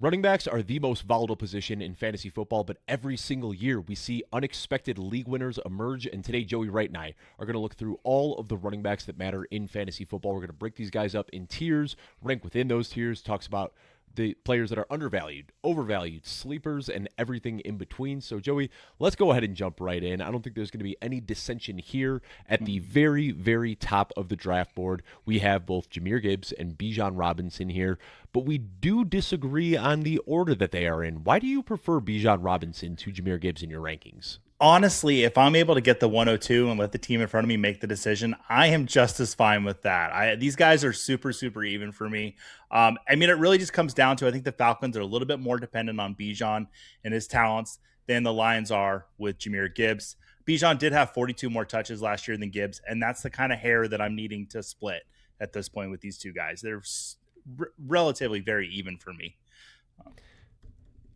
Running backs are the most volatile position in fantasy football, but every single year we see unexpected league winners emerge. And today, Joey Wright and I are going to look through all of the running backs that matter in fantasy football. We're going to break these guys up in tiers, rank within those tiers, talks about the players that are undervalued, overvalued, sleepers, and everything in between. So, Joey, let's go ahead and jump right in. I don't think there's going to be any dissension here. At the very, very top of the draft board, we have both Jahmyr Gibbs and Bijan Robinson here, but we do disagree on the order that they are in. Why do you prefer Bijan Robinson to Jahmyr Gibbs in your rankings? Honestly, if I'm able to get the 102 and let the team in front of me make the decision, I am just as fine with that. These guys are super, super even for me. It really just comes down to, I think the Falcons are a little bit more dependent on Bijan and his talents than the Lions are with Jahmyr Gibbs. Bijan did have 42 more touches last year than Gibbs, and that's the kind of hair that I'm needing to split at this point with these two guys. They're relatively very even for me.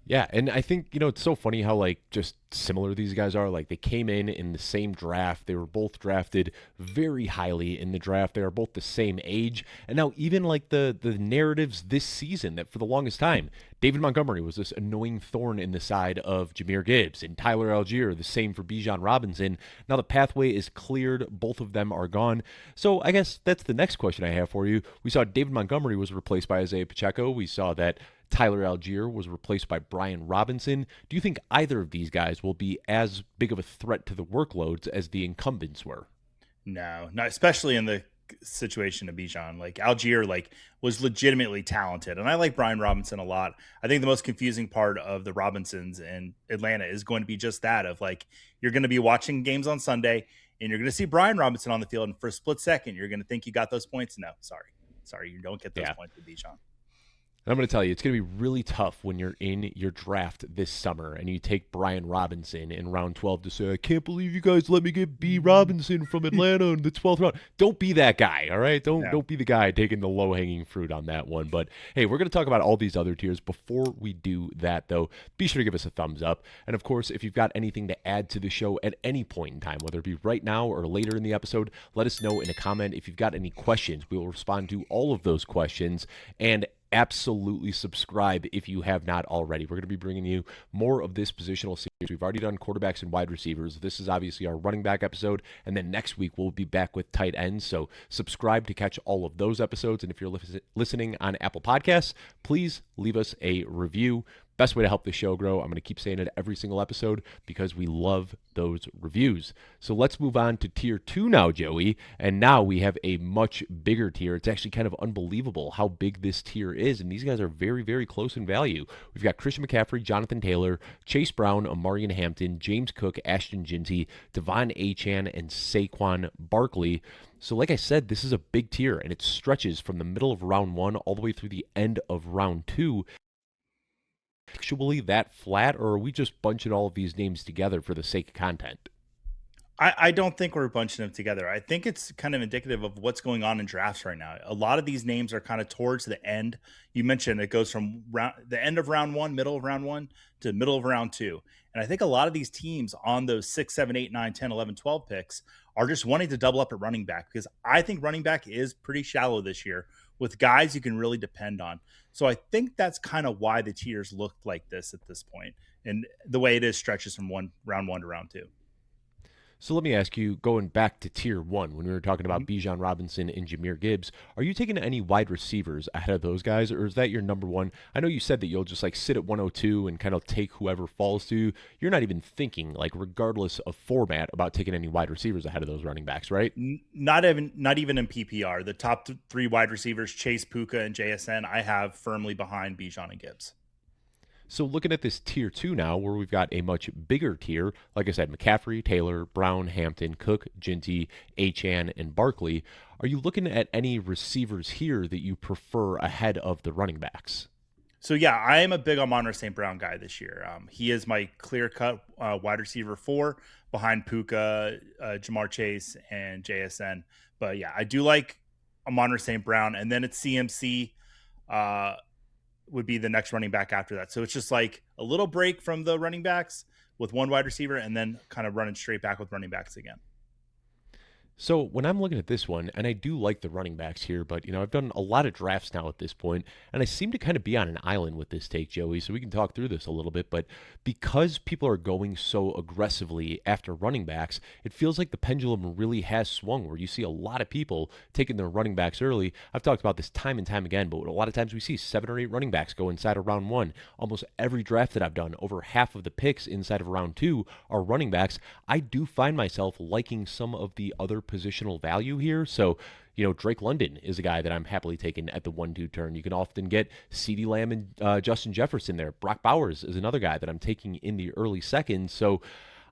Yeah, and I think, it's so funny how, just similar these guys are. Like, they came in the same draft. They were both drafted very highly in the draft. They are both the same age. And now even, the narratives this season that for the longest time, David Montgomery was this annoying thorn in the side of Jahmyr Gibbs, and Tyler Algier, the same for Bijan Robinson. Now the pathway is cleared. Both of them are gone. So I guess that's the next question I have for you. We saw David Montgomery was replaced by Isaiah Pacheco. We saw that Tyler Algier was replaced by Brian Robinson. Do you think either of these guys will be as big of a threat to the workloads as the incumbents were? No, not especially in the situation of Bijan. Algier was legitimately talented, and I like Brian Robinson a lot. I think the most confusing part of the Robinsons in Atlanta is going to be just that of you're going to be watching games on Sunday and you're going to see Brian Robinson on the field, and for a split second you're going to think you got those points. No, sorry, you don't get those points with Bijan. And I'm going to tell you, it's going to be really tough when you're in your draft this summer and you take Brian Robinson in round 12 to say, I can't believe you guys let me get B. Robinson from Atlanta in the 12th round. Don't be that guy, all right? Don't be the guy taking the low-hanging fruit on that one. But, hey, we're going to talk about all these other tiers. Before we do that, though, be sure to give us a thumbs up. And, of course, if you've got anything to add to the show at any point in time, whether it be right now or later in the episode, let us know in a comment. If you've got any questions, we will respond to all of those questions. And absolutely subscribe if you have not already. We're going to be bringing you more of this positional series. We've already done quarterbacks and wide receivers. This is obviously our running back episode, and then next week we'll be back with tight ends. So subscribe to catch all of those episodes, and if you're listening on Apple Podcasts, please leave us a review. Best way to help the show grow. I'm going to keep saying it every single episode because we love those reviews. So let's move on to tier 2 now, Joey. And now we have a much bigger tier. It's actually kind of unbelievable how big this tier is. And these guys are very, very close in value. We've got Christian McCaffrey, Jonathan Taylor, Chase Brown, Amarian Hampton, James Cook, Ashton Jinty, Devon Achane, and Saquon Barkley. So like I said, this is a big tier, and it stretches from the middle of round 1 all the way through the end of round 2. Actually that flat, or are we just bunching all of these names together for the sake of content? I don't think we're bunching them together. I think it's kind of indicative of what's going on in drafts right now. A lot of these names are kind of towards the end. You mentioned it goes from the end of round 1, middle of round 1 to middle of round 2. And I think a lot of these teams on those 6, 7, 8, 9, 10, 11, 12 picks are just wanting to double up at running back, because I think running back is pretty shallow this year with guys you can really depend on. So I think that's kind of why the tiers look like this at this point, and the way it is stretches from round 1 to round 2. So let me ask you, going back to tier 1, when we were talking about Bijan Robinson and Jahmyr Gibbs, are you taking any wide receivers ahead of those guys, or is that your number one? I know you said that you'll just sit at 102 and kind of take whoever falls to you. You're not even thinking, regardless of format, about taking any wide receivers ahead of those running backs, right? Not even in PPR. The top 3 wide receivers, Chase, Puka, and JSN, I have firmly behind Bijan and Gibbs. So looking at this tier 2 now, where we've got a much bigger tier, like I said, McCaffrey, Taylor, Brown, Hampton, Cook, Jinty, Achane, and Barkley, are you looking at any receivers here that you prefer ahead of the running backs? So yeah, I am a big Amon St. Brown guy this year. He is my clear-cut wide receiver 4 behind Puka, Jamar Chase, and JSN. But yeah, I do like Amon St. Brown, and then it's CMC. Would be the next running back after that. So it's just a little break from the running backs with one wide receiver, and then kind of running straight back with running backs again. So when I'm looking at this one, and I do like the running backs here, but I've done a lot of drafts now at this point, and I seem to kind of be on an island with this take, Joey. So we can talk through this a little bit. But because people are going so aggressively after running backs, it feels like the pendulum really has swung. Where you see a lot of people taking their running backs early. I've talked about this time and time again, but a lot of times we see 7 or 8 running backs go inside of round one. Almost every draft that I've done, over half of the picks inside of round two are running backs. I do find myself liking some of the other positional value here. So, Drake London is a guy that I'm happily taking at the 1-2 turn. You can often get CeeDee Lamb and Justin Jefferson there. Brock Bowers is another guy that I'm taking in the early seconds. So,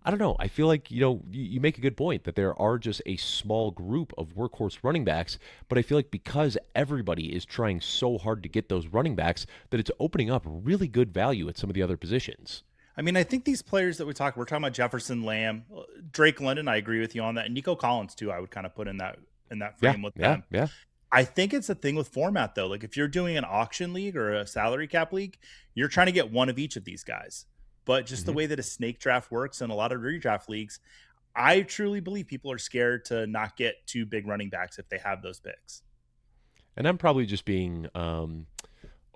I don't know. I feel like, you make a good point that there are just a small group of workhorse running backs, but I feel like because everybody is trying so hard to get those running backs, that it's opening up really good value at some of the other positions. I mean, I think these players that we're talking about Jefferson, Lamb, Drake London. I agree with you on that, and Nico Collins too. I would kind of put in that Yeah, frame with yeah, them. yeah. I think it's a thing with format though. Like if you're doing an auction league or a salary cap league, you're trying to get one of each of these guys. But just the hmm way that a snake draft works in a lot of redraft leagues, I truly believe people are scared to not get two big running backs if they have those picks. And I'm probably just being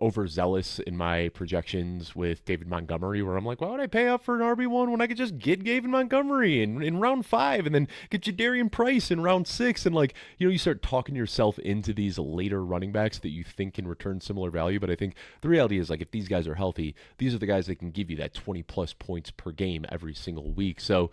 overzealous in my projections with David Montgomery, where I'm like, why would I pay up for an RB1 when I could just get David Montgomery in round 5 and then get Jadarian Price in round 6? And you start talking yourself into these later running backs that you think can return similar value. But I think the reality is, like, if these guys are healthy, these are the guys that can give you that 20 plus points per game every single week. So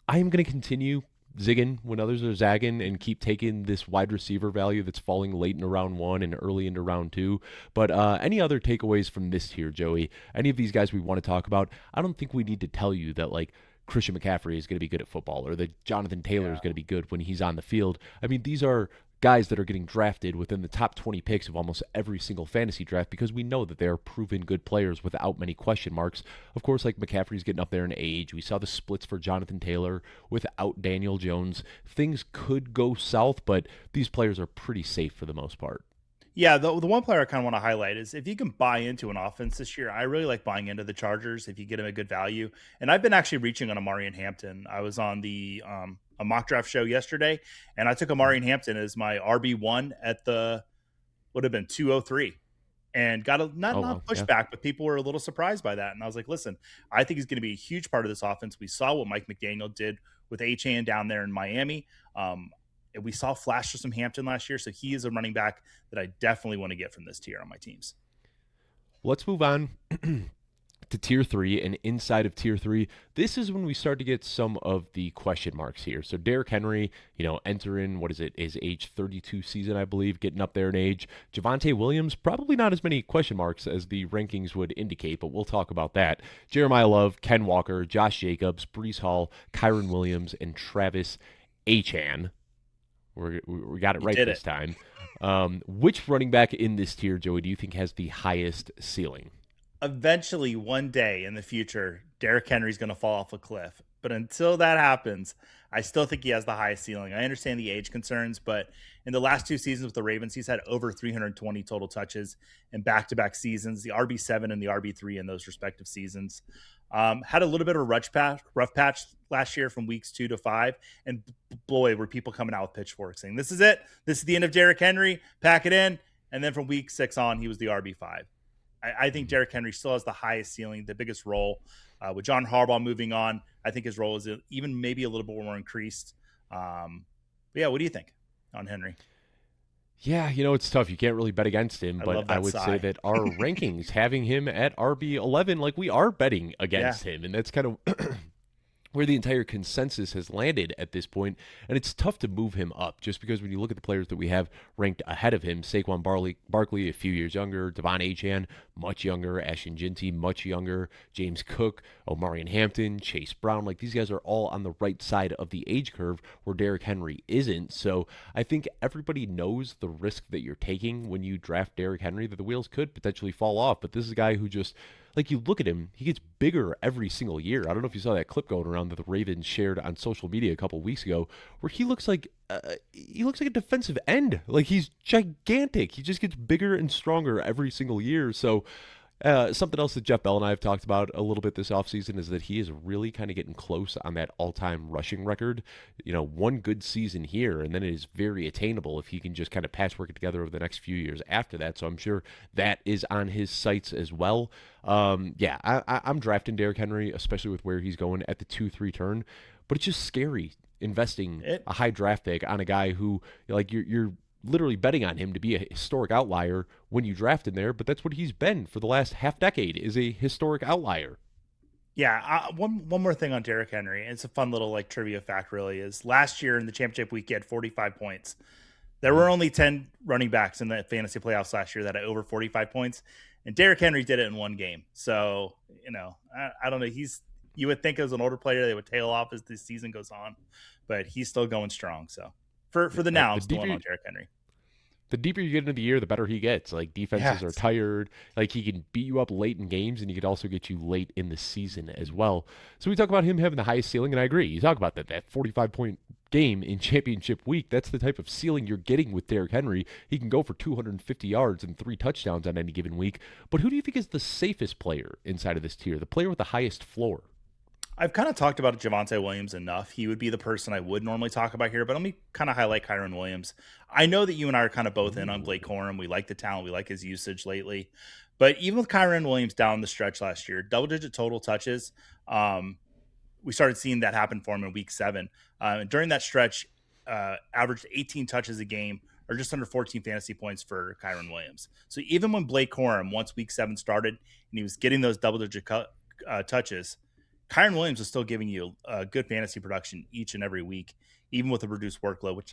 I'm going to continue zigging when others are zagging and keep taking this wide receiver value that's falling late into round 1 and early into round 2. But any other takeaways from this here, Joey? Any of these guys we want to talk about? I don't think we need to tell you that, like, Christian McCaffrey is going to be good at football or that Jonathan Taylor is Yeah. going to be good when he's on the field. I mean, these are guys that are getting drafted within the top 20 picks of almost every single fantasy draft because we know that they are proven good players without many question marks. Of course, like McCaffrey's getting up there in age. We saw the splits for Jonathan Taylor without Daniel Jones. Things could go south, but these players are pretty safe for the most part. Yeah, the one player I kind of want to highlight is if you can buy into an offense this year, I really like buying into the Chargers if you get them a good value. And I've been actually reaching on Amari Hampton. I was on the a mock draft show yesterday, and I took Amari Hampton as my RB1 at the would have been 203, and got a Oh, not well, yeah. pushback, but people were a little surprised by that. And I was like, listen, I think he's going to be a huge part of this offense. We saw what Mike McDaniel did with Achane down there in Miami. And we saw flashes from Hampton last year, so he is a running back that I definitely want to get from this tier on my teams. Let's move on to tier 3, and inside of tier 3, this is when we start to get some of the question marks here. So Derrick Henry, entering, what is it, his age 32 season, I believe, getting up there in age. Javonte Williams, probably not as many question marks as the rankings would indicate, but we'll talk about that. Jeremiah Love, Ken Walker, Josh Jacobs, Breece Hall, Kyron Williams, and Travis Achane. We got it right this time. Which running back in this tier, Joey, do you think has the highest ceiling? Eventually, one day in the future, Derrick Henry's going to fall off a cliff. But until that happens, I still think he has the highest ceiling. I understand the age concerns, but in the last 2 seasons with the Ravens, he's had over 320 total touches in back-to-back seasons, the RB7 and the RB3 in those respective seasons. Had a little bit of a rough patch last year from weeks 2 to 5. And boy, were people coming out with pitchforks saying, this is it. This is the end of Derrick Henry. Pack it in. And then from week 6 on, he was the RB5. I think Derrick Henry still has the highest ceiling, the biggest role. With John Harbaugh moving on, I think his role is even maybe a little bit more increased. But yeah, what do you think on Henry? Yeah, it's tough. You can't really bet against him, but I would say that our rankings, having him at RB11, like, we are betting against him. And that's kind of where the entire consensus has landed at this point. And it's tough to move him up just because when you look at the players that we have ranked ahead of him, Saquon Barkley, a few years younger, Devon Achane, much younger, Ashton Jinty, much younger, James Cook, Omarion Hampton, Chase Brown, like, these guys are all on the right side of the age curve where Derrick Henry isn't. So I think everybody knows the risk that you're taking when you draft Derrick Henry, that the wheels could potentially fall off. But this is a guy who just, like, you look at him, he gets bigger every single year. I don't know if you saw that clip going around that the Ravens shared on social media a couple of weeks ago, where he looks like a defensive end. Like, he's gigantic. He just gets bigger and stronger every single year. So Something else that Jeff Bell and I have talked about a little bit this offseason is that he is really kind of getting close on that all-time rushing record. One good season here, and then it is very attainable if he can just kind of patchwork it together over the next few years after that. So I'm sure that is on his sights as well. I'm drafting Derrick Henry, especially with where he's going at the 2-3 turn. But it's just scary investing a high draft pick on a guy who, like, you're literally betting on him to be a historic outlier when you draft him there, but that's what he's been for the last half decade, is a historic outlier. Yeah, one more thing on Derrick Henry. It's a fun little like trivia fact, really, is last year in the championship week he had 45 points. There were only 10 running backs in the fantasy playoffs last year that had over 45 points, and Derrick Henry did it in one game. So, I don't know. You would think as an older player they would tail off as the season goes on, but he's still going strong. So for the now, I'm still on Derrick Henry. The deeper you get into the year, the better he gets. Like, defenses are tired. Like, he can beat you up late in games, and he could also get you late in the season as well. So we talk about him having the highest ceiling, and I agree. You talk about that 45-point game in championship week. That's the type of ceiling you're getting with Derrick Henry. He can go for 250 yards and 3 touchdowns on any given week. But who do you think is the safest player inside of this tier, the player with the highest floor? I've kind of talked about Javonte Williams enough. He would be the person I would normally talk about here, but let me kind of highlight Kyren Williams. I know that you and I are kind of both in on Blake Corum. We like the talent. We like his usage lately. But even with Kyren Williams down the stretch last year, double-digit total touches, we started seeing that happen for him in week 7. During that stretch, averaged 18 touches a game, or just under 14 fantasy points for Kyren Williams. So even when Blake Corum, once week 7 started, and he was getting those double-digit touches, Kyren Williams is still giving you good fantasy production each and every week, even with a reduced workload, which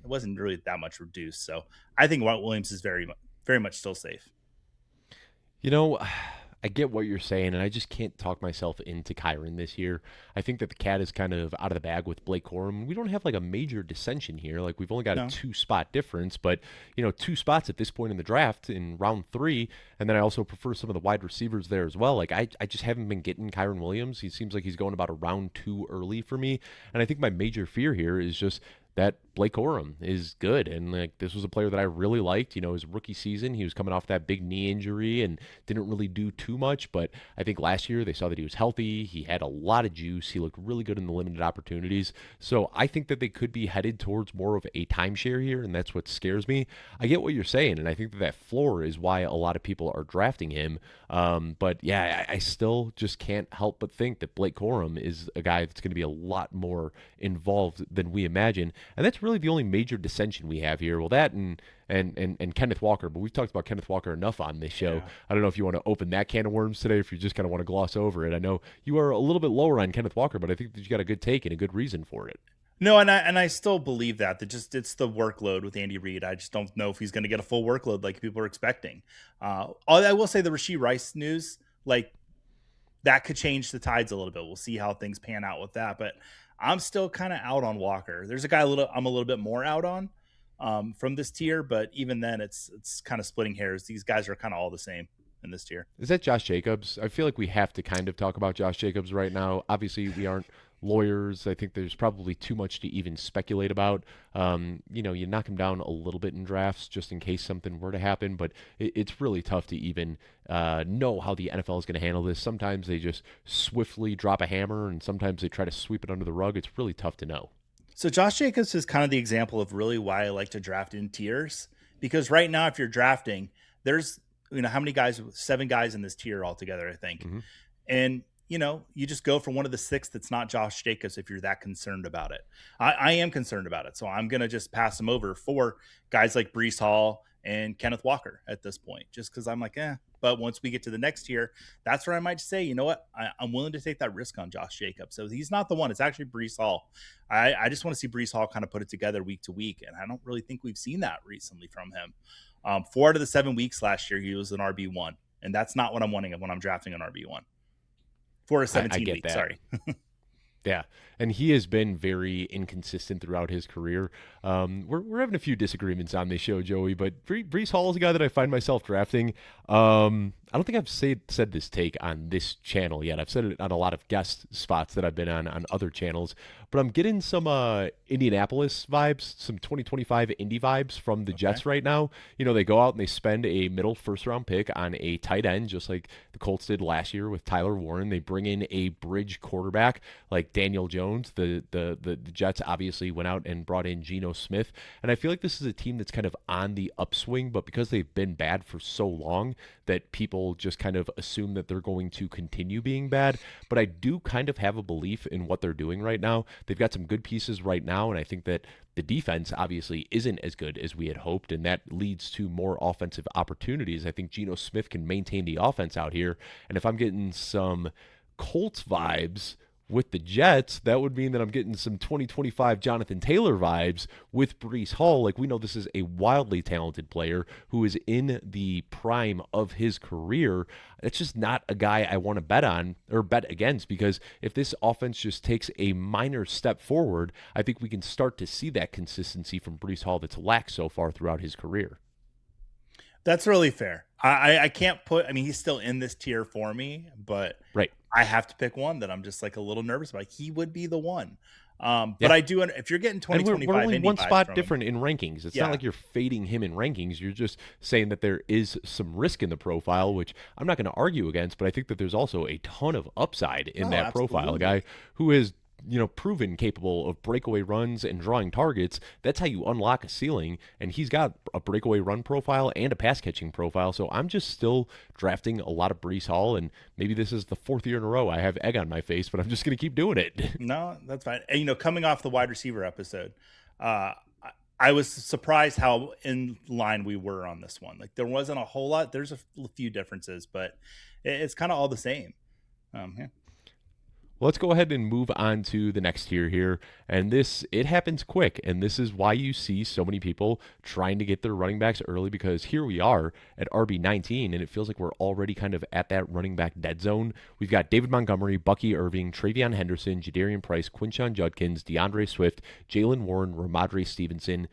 wasn't really that much reduced. So I think Williams is very, very much still safe. I get what you're saying, and I just can't talk myself into Kyren this year. I think that the cat is kind of out of the bag with Blake Corum. We don't have like a major dissension here. Like, we've only got a 2-spot difference, but 2 spots at this point in the draft in round 3. And then I also prefer some of the wide receivers there as well. Like, I just haven't been getting Kyren Williams. He seems like he's going about a round 2 early for me. And I think my major fear here is just that Blake Corum is good. And like, this was a player that I really liked. His rookie season, he was coming off that big knee injury and didn't really do too much. But I think last year they saw that he was healthy. He had a lot of juice. He looked really good in the limited opportunities. So I think that they could be headed towards more of a timeshare here, and that's what scares me. I get what you're saying, and I think that floor is why a lot of people are drafting him. But yeah, I still just can't help but think that Blake Corum is a guy that's going to be a lot more involved than we imagine. And that's really the only major dissension we have here. Well, that and Kenneth Walker, but we've talked about Kenneth Walker enough on this show. Yeah. I don't know if you want to open that can of worms today, if you just kind of want to gloss over it. I know you are a little bit lower on Kenneth Walker, but I think that you got a good take and a good reason for it. No, and I still believe that it's the workload with Andy Reid. I just don't know if he's going to get a full workload like people are expecting. I will say the Rashee Rice news, like, that could change the tides a little bit. We'll see how things pan out with that, but I'm still kind of out on Walker. There's a guy I'm a little bit more out on from this tier, but even then it's kind of splitting hairs. These guys are kind of all the same in this tier. Is that Josh Jacobs? I feel like we have to kind of talk about Josh Jacobs right now. Obviously, we aren't lawyers. I think there's probably too much to even speculate about. You knock him down a little bit in drafts just in case something were to happen, but it's really tough to even know how the NFL is going to handle this. Sometimes they just swiftly drop a hammer, and sometimes they try to sweep it under the rug. It's really tough to know. So Josh Jacobs is kind of the example of really why I like to draft in tiers, because right now, if you're drafting, there's, how many guys? 7 guys in this tier altogether, I think. Mm-hmm. And you just go for one of the 6 that's not Josh Jacobs if you're that concerned about it. I am concerned about it. So I'm going to just pass him over for guys like Breece Hall and Kenneth Walker at this point, just because I'm like, But once we get to the next tier, that's where I might say, you know what? I'm willing to take that risk on Josh Jacobs. So he's not the one. It's actually Breece Hall. I just want to see Breece Hall kind of put it together week to week. And I don't really think we've seen that recently from him. 4 out of the 7 weeks last year, he was an RB1. And that's not what I'm wanting when I'm drafting an RB1. 4 to 17 weeks, that. Sorry. Yeah, and he has been very inconsistent throughout his career. We're having a few disagreements on this show, Joey, but Breece Hall is a guy that I find myself drafting. I don't think I've said this take on this channel yet. I've said it on a lot of guest spots that I've been on other channels, but I'm getting some Indianapolis vibes, some 2025 Indy vibes from the Okay. Jets right now. You know, they go out and they spend a middle first round pick on a tight end, just like the Colts did last year with Tyler Warren. They bring in a bridge quarterback like Daniel Jones. The Jets obviously went out and brought in Geno Smith, and I feel like this is a team that's kind of on the upswing, but because they've been bad for so long that people just kind of assume that they're going to continue being bad. But I do kind of have a belief in what they're doing right now. They've got some good pieces right now, and I think that the defense obviously isn't as good as we had hoped, and that leads to more offensive opportunities. I think Geno Smith can maintain the offense out here, and if I'm getting some Colts vibes with the Jets, that would mean that I'm getting some 2025 Jonathan Taylor vibes with Breece Hall. Like, we know this is a wildly talented player who is in the prime of his career. It's just not a guy I want to bet on or bet against, because if this offense just takes a minor step forward, I think we can start to see that consistency from Breece Hall that's lacked so far throughout his career. That's really fair. I can't put, I mean, he's still in this tier for me, but Right. I have to pick one that I'm just like a little nervous about. He would be the one. But Yeah. I do, if you're getting And we're 2025 only Indy one vibes spot from him, different in rankings. It's not yeah, like you're fading him in rankings. You're just saying that there is some risk in the profile, which I'm not going to argue against, but I think that there's also a ton of upside in no, that profile. A guy absolutely. who is, proven capable of breakaway runs and drawing targets. That's how you unlock a ceiling. And he's got a breakaway run profile and a pass catching profile. So I'm just still drafting a lot of Breece Hall. And maybe this is the fourth year in a row I have egg on my face, but I'm just going to keep doing it. No, that's fine. And, coming off the wide receiver episode, I was surprised how in line we were on this one. Like, there wasn't a whole lot. There's a few differences, but it's kind of all the same. Yeah. Well, let's go ahead and move on to the next tier here. And it happens quick. And this is why you see so many people trying to get their running backs early, because here we are at RB19, and it feels like we're already kind of at that running back dead zone. We've got David Montgomery, Bucky Irving, Travion Henderson, Jadarian Price, Quinshon Judkins, DeAndre Swift, Jalen Warren, Ramadre Stevenson,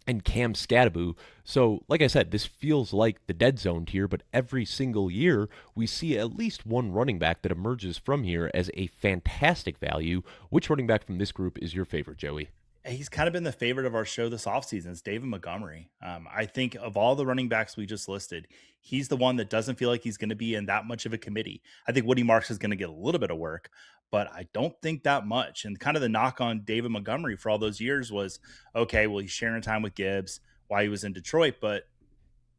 and Cam Scadaboo. So, like I said, this feels like the dead zone tier, but every single year we see at least one running back that emerges from here as a fantastic value. Which running back from this group is your favorite, Joey? He's kind of been the favorite of our show this offseason. It's David Montgomery. I think of all the running backs we just listed, he's the one that doesn't feel like he's going to be in that much of a committee. I think Woody Marks is going to get a little bit of work, but I don't think that much. And kind of the knock on David Montgomery for all those years was, okay, well, he's sharing time with Gibbs while he was in Detroit, but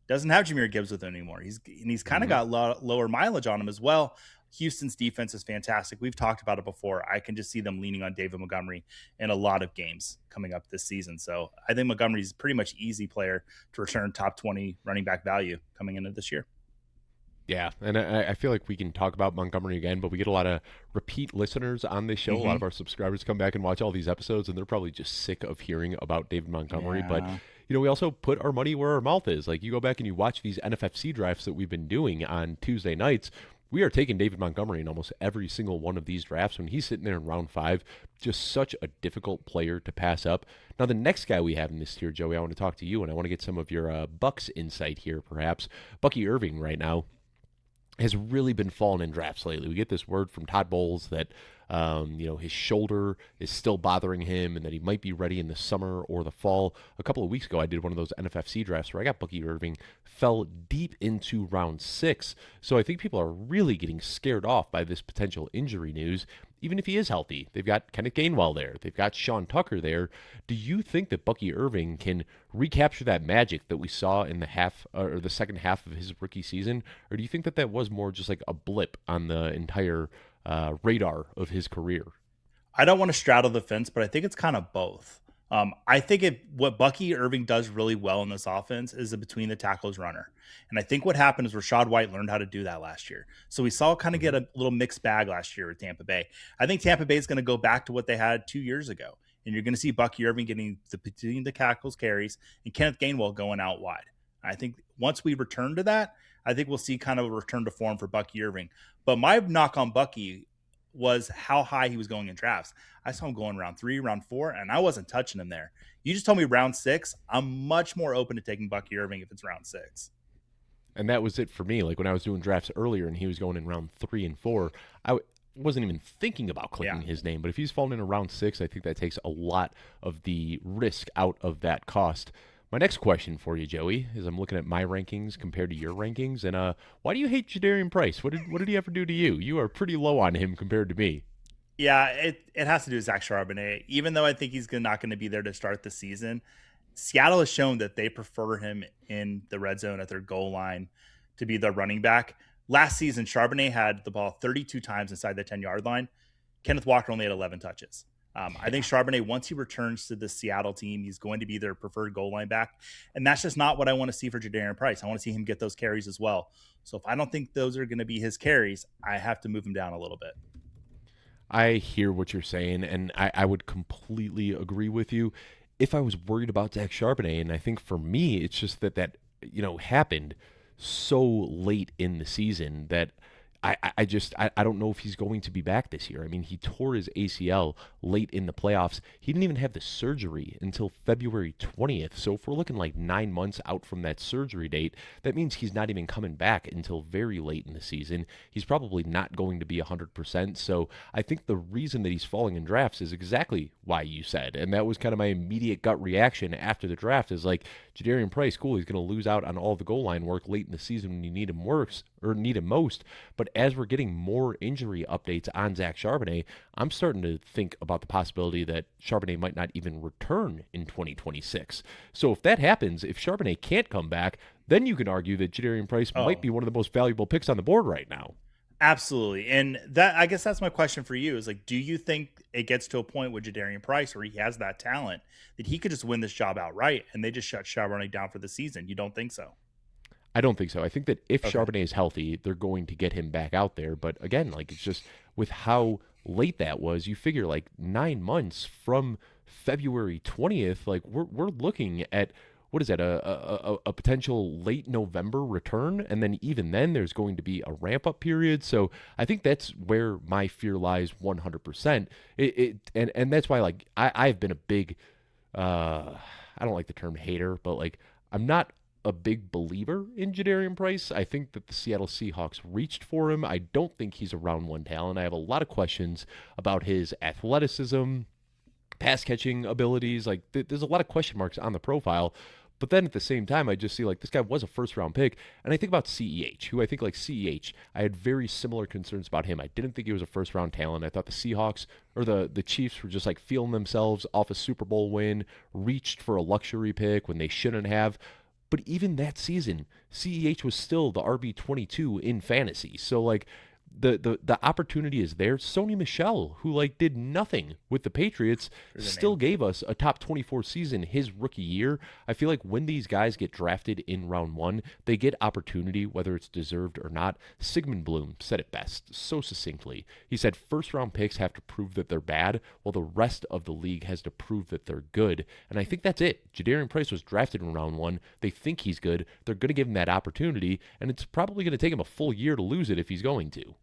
doesn't have Jahmyr Gibbs with him anymore. He's kind of Mm-hmm. got lower mileage on him as well. Houston's defense is fantastic. We've talked about it before. I can just see them leaning on David Montgomery in a lot of games coming up this season. So I think Montgomery's pretty much easy player to return top 20 running back value coming into this year. Yeah, and I feel like we can talk about Montgomery again, but we get a lot of repeat listeners on this show. A lot Mm-hmm. of our subscribers come back and watch all these episodes, and they're probably just sick of hearing about David Montgomery. But, Yeah. we also put our money where our mouth is. Like, you go back and you watch these NFFC drafts that we've been doing on Tuesday nights. We are taking David Montgomery in almost every single one of these drafts when he's sitting there in round 5. Just such a difficult player to pass up. Now, the next guy we have in this tier, Joey, I want to talk to you, and I want to get some of your Bucks insight here, perhaps. Bucky Irving right now has really been falling in drafts lately. We get this word from Todd Bowles that his shoulder is still bothering him and that he might be ready in the summer or the fall. A couple of weeks ago, I did one of those NFFC drafts where I got Bucky Irving, fell deep into round 6. So I think people are really getting scared off by this potential injury news, even if he is healthy. They've got Kenneth Gainwell there. They've got Sean Tucker there. Do you think that Bucky Irving can recapture that magic that we saw in the second half of his rookie season, or do you think that that was more just like a blip on the entire radar of his career? I don't want to straddle the fence, but I think it's kind of both. I think what Bucky Irving does really well in this offense is a between the tackles runner. And I think what happened is Rashad White learned how to do that last year. So we saw kind of Mm-hmm. get a little mixed bag last year with Tampa Bay. I think Tampa Bay is going to go back to what they had 2 years ago. And you're going to see Bucky Irving getting the between the tackles carries and Kenneth Gainwell going out wide. I think once we return to that, I think we'll see kind of a return to form for Bucky Irving. But my knock on Bucky was how high he was going in drafts. I saw him going round 3, round 4, and I wasn't touching him there. You just told me round 6. I'm much more open to taking Bucky Irving if it's round 6. And that was it for me. Like when I was doing drafts earlier and he was going in round 3 and 4, wasn't even thinking about Yeah. clicking his name. But if he's fallen in around 6, I think that takes a lot of the risk out of that cost. My next question for you, Joey, is I'm looking at my rankings compared to your rankings, and why do you hate Jadarian Price? What did he ever do to you? You are pretty low on him compared to me. Yeah, it has to do with Zach Charbonnet. Even though I think he's not going to be there to start the season, Seattle has shown that they prefer him in the red zone at their goal line to be the running back. Last season, Charbonnet had the ball 32 times inside the 10-yard line. Kenneth Walker only had 11 touches. I think Yeah. Charbonnet, once he returns to the Seattle team, he's going to be their preferred goal line back. And that's just not what I want to see for Jadarian Price. I want to see him get those carries as well. So if I don't think those are going to be his carries, I have to move him down a little bit. I hear what you're saying, and I would completely agree with you if I was worried about Zach Charbonnet. And I think for me, it's just that happened so late in the season that I don't know if he's going to be back this year. I mean, he tore his ACL late in the playoffs. He didn't even have the surgery until February 20th. So if we're looking like 9 months out from that surgery date, that means he's not even coming back until very late in the season. He's probably not going to be 100%. So I think the reason that he's falling in drafts is exactly why you said. And that was kind of my immediate gut reaction after the draft is like, Jadarian Price, cool, he's going to lose out on all the goal line work late in the season when you need him works or need him most. But as we're getting more injury updates on Zach Charbonnet, I'm starting to think about the possibility that Charbonnet might not even return in 2026. So if that happens, if Charbonnet can't come back, then you can argue that Jadarian Price might Oh, be one of the most valuable picks on the board right now. absolutely. And that, I guess that's my question for you is like, do you think it gets to a point with Jadarian Price where he has that talent that he could just win this job outright and they just shut Charbonnet down for the season? You don't think so? I don't think so. I think that if Okay. Charbonnet is healthy, they're going to get him back out there. But again, like it's just with how late that was, you figure like 9 months from February 20th, like we're looking at what is that, a potential late November return, and then even then there's going to be a ramp up period. So I think that's where my fear lies 100%. And that's why like I've been a big I don't like the term hater, but like I'm not a big believer in Jadarian Price. I think that the Seattle Seahawks reached for him. I don't think he's a round one talent. I have a lot of questions about his athleticism, pass catching abilities. Like there's a lot of question marks on the profile. But then at the same time, I just see like this guy was a first round pick. And I think about CEH, who I think like CEH, I had very similar concerns about him. I didn't think he was a first round talent. I thought the Seahawks or the Chiefs were just like feeling themselves off a Super Bowl win, reached for a luxury pick when they shouldn't have. But even that season, CEH was still the RB22 in fantasy. So like the opportunity is there. Sony Michel, who like did nothing with the Patriots, For the still name. gave us a top 24 season his rookie year. I feel like when these guys get drafted in round one, they get opportunity, whether it's deserved or not. Sigmund Bloom said it best so succinctly. He said first round picks have to prove that they're bad, while the rest of the league has to prove that they're good. And I think that's it. Jadarian Price was drafted in round one. They think he's good. They're going to give him that opportunity, and it's probably going to take him a full year to lose it if he's going to.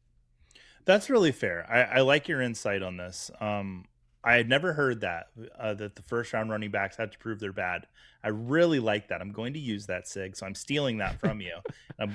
That's really fair. I like your insight on this. I had never heard that the first round running backs had to prove they're bad. I really like that. I'm going to use that, Sig. So I'm stealing that from you,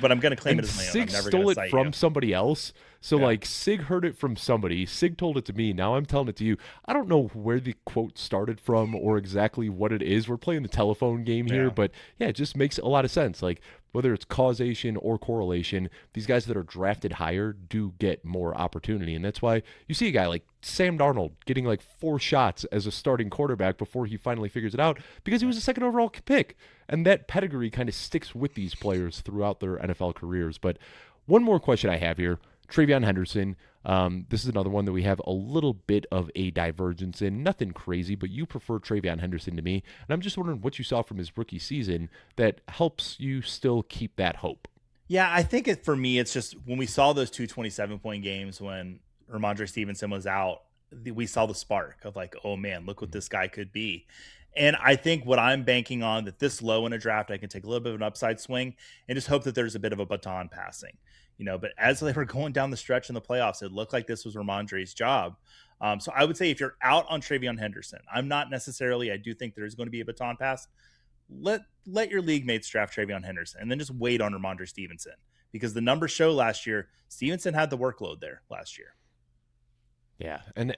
but I'm going to claim And it as my own. Sig I'm never going stole to it cite you. from somebody else. So Yeah. like Sig heard it from somebody. Sig told it to me. Now I'm telling it to you. I don't know where the quote started from or exactly what it is. We're playing the telephone game here, Yeah. but yeah, it just makes a lot of sense. Like whether it's causation or correlation, these guys that are drafted higher do get more opportunity. And that's why you see a guy like Sam Darnold getting like 4 shots as a starting quarterback before he finally figures it out because he was a second overall pick. And that pedigree kind of sticks with these players throughout their NFL careers. But one more question I have here, Travion Henderson. This is another one that we have a little bit of a divergence in. Nothing crazy, but you prefer Travion Henderson to me. And I'm just wondering what you saw from his rookie season that helps you still keep that hope. Yeah, I think for me, it's just when we saw those two 27-point games when Ramondre Stevenson was out, we saw the spark of like, oh man, look what this guy could be. And I think what I'm banking on that this low in a draft, I can take a little bit of an upside swing and just hope that there's a bit of a baton passing, But as they were going down the stretch in the playoffs, it looked like this was Ramondre's job. So I would say if you're out on Travion Henderson, I'm not necessarily. I do think there's going to be a baton pass. Let your league mates draft Travion Henderson and then just wait on Ramondre Stevenson because the numbers show last year Stevenson had the workload there last year. Yeah, and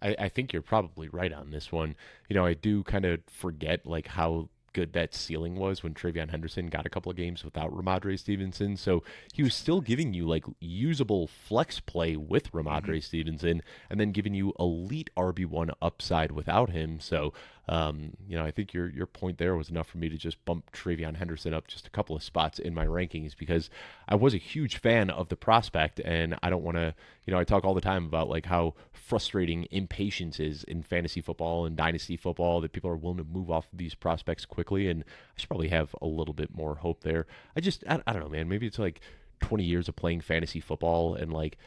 I think you're probably right on this one. I do kind of forget like how good that ceiling was when Travion Henderson got a couple of games without Ramadre Stevenson. So he was still giving you like usable flex play with Hmm. Ramadre Stevenson, and then giving you elite RB1 upside without him. So I think your point there was enough for me to just bump Travion Henderson up just a couple of spots in my rankings because I was a huge fan of the prospect, and I don't want to. I talk all the time about like how frustrating impatience is in fantasy football and dynasty football, that people are willing to move off of these prospects quickly, and I should probably have a little bit more hope there. I don't know, man. Maybe it's like 20 years of playing fantasy football and like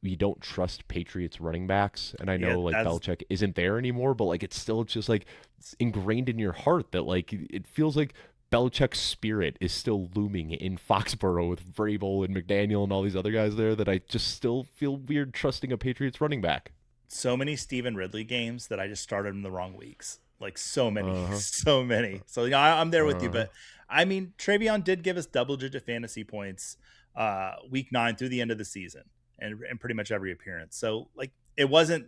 you don't trust Patriots running backs. And I Yeah, know like that's Belichick isn't there anymore, but like it's still just like ingrained in your heart that like it feels like Belichick's spirit is still looming in Foxborough with Vrabel and McDaniel and all these other guys there, that I just still feel weird trusting a Patriots running back. so many Stephen Ridley games that I just started in the wrong weeks. Like so many, Uh huh. so many. So yeah, I'm there with you. Uh huh. But I mean, Travion did give us double-digit fantasy points week 9 through the end of the season, and pretty much every appearance. So like it wasn't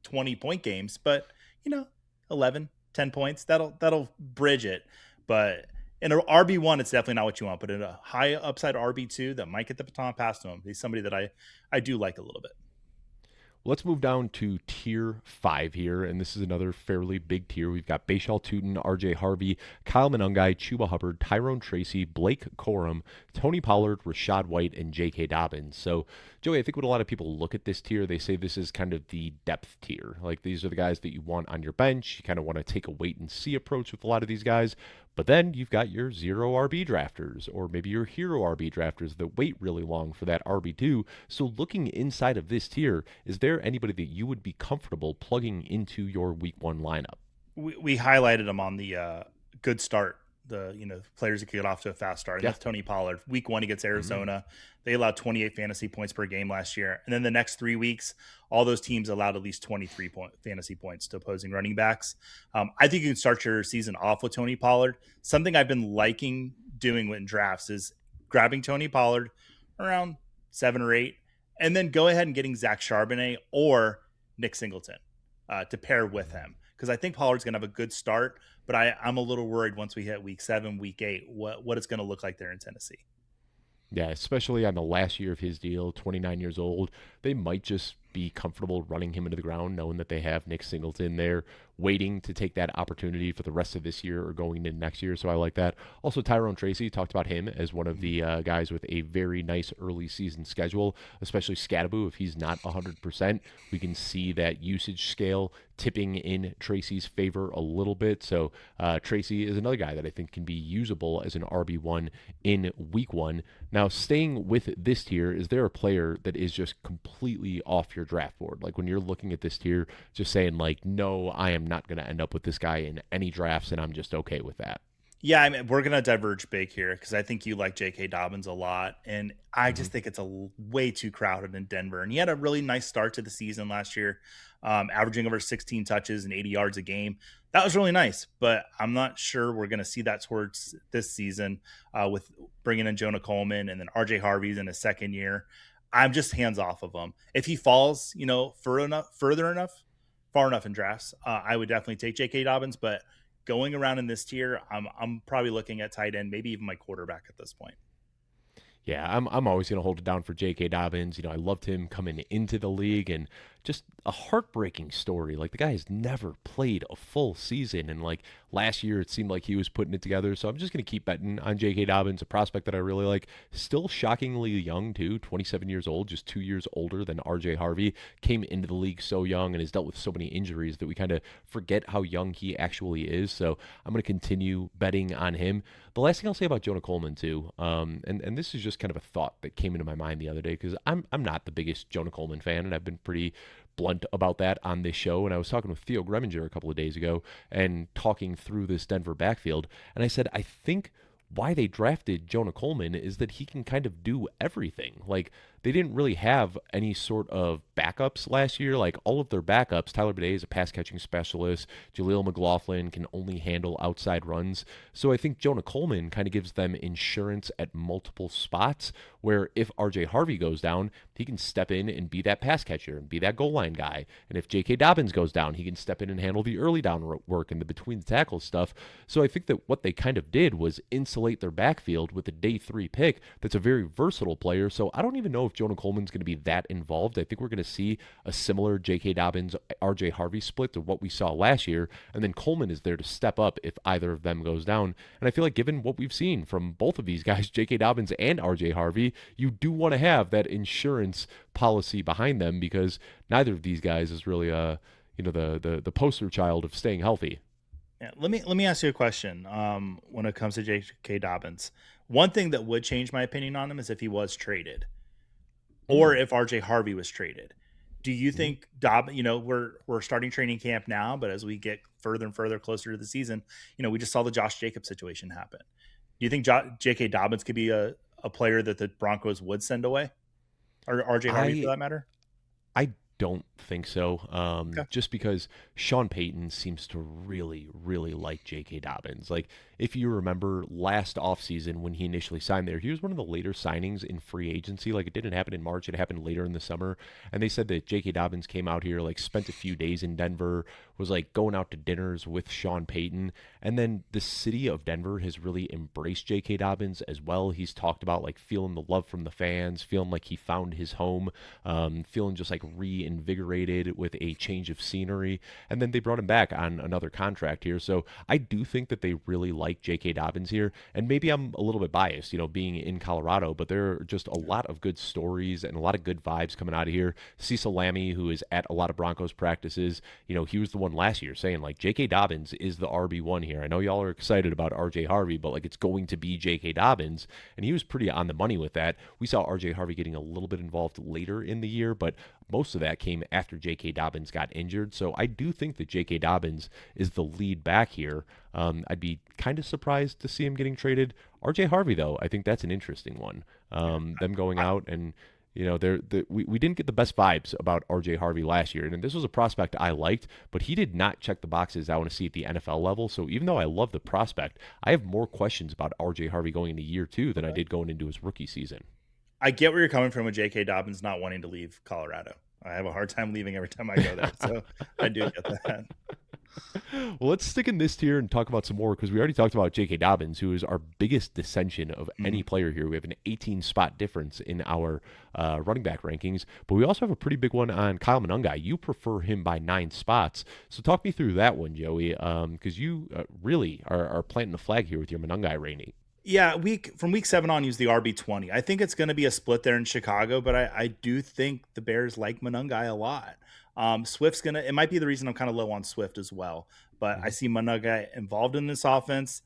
20-point games, but you know, 11, 10 points. That'll bridge it. But in an RB1, it's definitely not what you want. But in a high upside RB2 that might get the baton passed to him, he's somebody that I do like a little bit. Let's move down to tier 5 here, and this is another fairly big tier. We've got Bashal Tutin, RJ Harvey, Kyle Monangai, Chuba Hubbard, Tyrone Tracy, Blake Corum, Tony Pollard, Rashad White, and J.K. Dobbins. So, Joey, I think when a lot of people look at this tier, they say this is kind of the depth tier. Like, these are the guys that you want on your bench. You kind of want to take a wait and see approach with a lot of these guys. But then you've got your zero RB drafters, or maybe your hero RB drafters that wait really long for that RB2. So, looking inside of this tier, is there anybody that you would be comfortable plugging into your week 1 lineup? We highlighted him on the good start. The players that could get off to a fast start, and Yeah. that's Tony Pollard. Week 1 he gets Hmm. Arizona. They allowed 28 fantasy points per game last year, and then the next 3 weeks, all those teams allowed at least 23 fantasy points to opposing running backs. I think you can start your season off with Tony Pollard. Something I've been liking doing in drafts is grabbing Tony Pollard around 7 or 8, and then go ahead and getting Zach Charbonnet or Nick Singleton to pair with him, because I think Pollard's going to have a good start, but I'm a little worried once we hit week 7, week 8, what it's going to look like there in Tennessee. Yeah, especially on the last year of his deal, 29 years old. They might just be comfortable running him into the ground, knowing that they have Nick Singleton there waiting to take that opportunity for the rest of this year or going into next year. So I like that. Also, Tyrone Tracy, talked about him as one of the guys with a very nice early season schedule, especially Scattaboo. If he's not 100%, we can see that usage scale tipping in Tracy's favor a little bit. So Tracy is another guy that I think can be usable as an RB1 in week 1. Now, staying with this tier, is there a player that is just completely off your draft board? Like when you're looking at this tier, just saying like, no, I am not going to end up with this guy in any drafts, and I'm just okay with that. Yeah, I mean, we're going to diverge big here because I think you like J.K. Dobbins a lot. And I Hmm. just think it's way too crowded in Denver. And he had a really nice start to the season last year, averaging over 16 touches and 80 yards a game. That was really nice, but I'm not sure we're going to see that towards this season with bringing in Jonah Coleman and then RJ Harvey's in his second year. I'm just hands off of him. If he falls, far enough in drafts, I would definitely take J.K. Dobbins, but going around in this tier, I'm probably looking at tight end, maybe even my quarterback at this point. Yeah, I'm always going to hold it down for J.K. Dobbins. I loved him coming into the league, and just a heartbreaking story. Like the guy has never played a full season, and like last year it seemed like he was putting it together. So I'm just going to keep betting on J.K. Dobbins, a prospect that I really like. Still shockingly young too, 27 years old, just 2 years older than R.J. Harvey. Came into the league so young and has dealt with so many injuries that we kind of forget how young he actually is. So I'm going to continue betting on him. The last thing I'll say about Jonah Coleman too, and this is just kind of a thought that came into my mind the other day because I'm not the biggest Jonah Coleman fan, and I've been pretty blunt about that on this show. And I was talking with Theo Greminger a couple of days ago and talking through this Denver backfield, and I said I think why they drafted Jonah Coleman is that he can kind of do everything. Like they didn't really have any sort of backups last year. Like all of their backups, Tyler Bidet is a pass catching specialist. Jaleel McLaughlin can only handle outside runs. So I think Jonah Coleman kind of gives them insurance at multiple spots where if RJ Harvey goes down, he can step in and be that pass catcher and be that goal line guy. And if J.K. Dobbins goes down, he can step in and handle the early down work and the between the tackles stuff. So I think that what they kind of did was insulate their backfield with a day 3 pick that's a very versatile player. So I don't even know if Jonah Coleman's going to be that involved. I think we're going to see a similar J.K. Dobbins, RJ Harvey split to what we saw last year. And then Coleman is there to step up if either of them goes down. And I feel like given what we've seen from both of these guys, J.K. Dobbins and RJ Harvey, you do want to have that insurance policy behind them because neither of these guys is really the poster child of staying healthy. Yeah, let me ask you a question. When it comes to J.K. Dobbins, one thing that would change my opinion on him is if he was traded, or if RJ Harvey was traded. Do you think we're starting training camp now, but as we get further and further closer to the season, we just saw the Josh Jacobs situation happen. Do you think J.K. Dobbins could be a player that the Broncos would send away, or RJ Harvey for that matter? I don't think so. Okay. Just because Sean Payton seems to really, really like J.K. Dobbins. Like, if you remember last offseason when he initially signed there, he was one of the later signings in free agency. Like, it didn't happen in March. It happened later in the summer. And they said that J.K. Dobbins came out here, like, spent a few days in Denver, was, like, going out to dinners with Sean Payton. And then the city of Denver has really embraced J.K. Dobbins as well. He's talked about, like, feeling the love from the fans, feeling like he found his home, feeling just, like, reinvigorated with a change of scenery. And then they brought him back on another contract here. So I do think that they really like J.K. Dobbins here. And maybe I'm a little bit biased, being in Colorado, but there are just a lot of good stories and a lot of good vibes coming out of here. Cecil Lammey, who is at a lot of Broncos practices, he was the one last year saying, like, J.K. Dobbins is the RB1 here. I know y'all are excited about R.J. Harvey, but, like, it's going to be J.K. Dobbins. And he was pretty on the money with that. We saw R.J. Harvey getting a little bit involved later in the year, but most of that came after J.K. Dobbins got injured. So I do think that J.K. Dobbins is the lead back here. I'd be kind of surprised to see him getting traded. R.J. Harvey, though, I think that's an interesting one. Them going out and, we didn't get the best vibes about R.J. Harvey last year. And this was a prospect I liked, but he did not check the boxes I want to see at the NFL level. So even though I love the prospect, I have more questions about R.J. Harvey going into year 2 than I did going into his rookie season. I get where you're coming from with J.K. Dobbins not wanting to leave Colorado. I have a hard time leaving every time I go there, so I do get that. Well, let's stick in this tier and talk about some more because we already talked about J.K. Dobbins, who is our biggest dissension of any player here. We have an 18-spot difference in our running back rankings, but we also have a pretty big one on Kyle Monangai. You prefer him by 9 spots. So talk me through that one, Joey, because you really are planting a flag here with your Monangai rating. Yeah, from week 7 on, use the RB20. I think it's going to be a split there in Chicago, but I do think the Bears like Monangai a lot. Swift's it might be the reason I'm kind of low on Swift as well, but I see Monangai involved in this offense.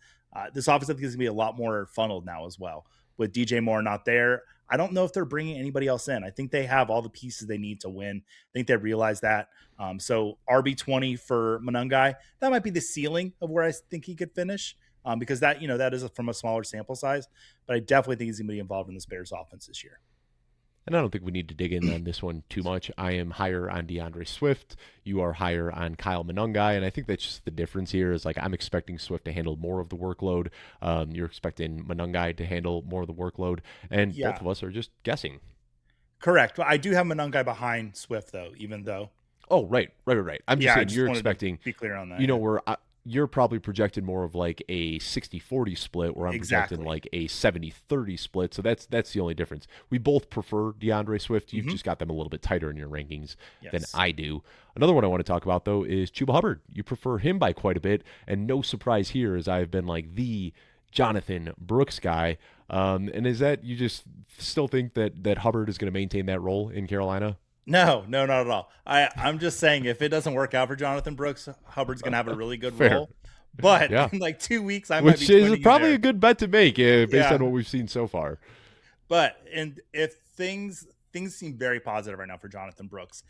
This offense I think is going to be a lot more funneled now as well. With DJ Moore not there, I don't know if they're bringing anybody else in. I think they have all the pieces they need to win. I think they realize that. So RB20 for Monangai, that might be the ceiling of where I think he could finish. Because that is from a smaller sample size, but I definitely think he's going to be involved in this Bears offense this year. And I don't think we need to dig in on this one too much. I am higher on DeAndre Swift. You are higher on Kyle Monangai. And I think that's just the difference here is, like, I'm expecting Swift to handle more of the workload. You're expecting Monangai to handle more of the workload. And both of us are just guessing. Correct. But I do have Monangai behind Swift, though, even though. Oh, right. I'm just saying you're expecting. Be clear on that. Where you're probably projected more of like a 60-40 split where I'm projecting like a 70-30 split. So that's the only difference. We both prefer DeAndre Swift. You've just got them a little bit tighter in your rankings than I do. Another one I want to talk about, though, is Chuba Hubbard. You prefer him by quite a bit. And no surprise here, as I've been like the Jonathan Brooks guy. And is that you just still think that Hubbard is going to maintain that role in Carolina? No, not at all. I'm just saying if it doesn't work out for Jonathan Brooks, Hubbard's going to have a really good role. But in like 2 weeks, which is probably a good bet to make based on what we've seen so far. But if things seem very positive right now for Jonathan Brooks,